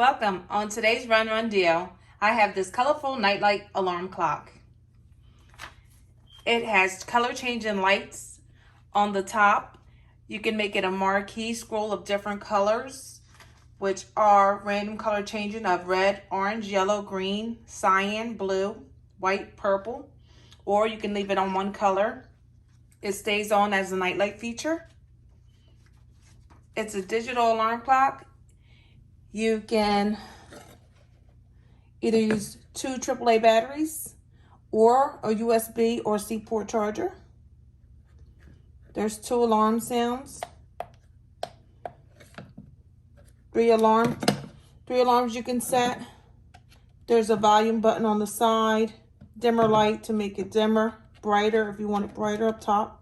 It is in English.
Welcome. On today's Run deal, I have this colorful nightlight alarm clock. It has color changing lights on the top. You can make it a marquee scroll of different colors, which are random color changing of red, orange, yellow, green, cyan, blue, white, purple, or you can leave it on one color. It stays on as a nightlight feature. It's a digital alarm clock. You can either use two AAA batteries or a USB or C port charger. There's 2 alarm sounds. 3 alarms you can set. There's a volume button on the side, dimmer light to make it dimmer, brighter if you want it brighter up top.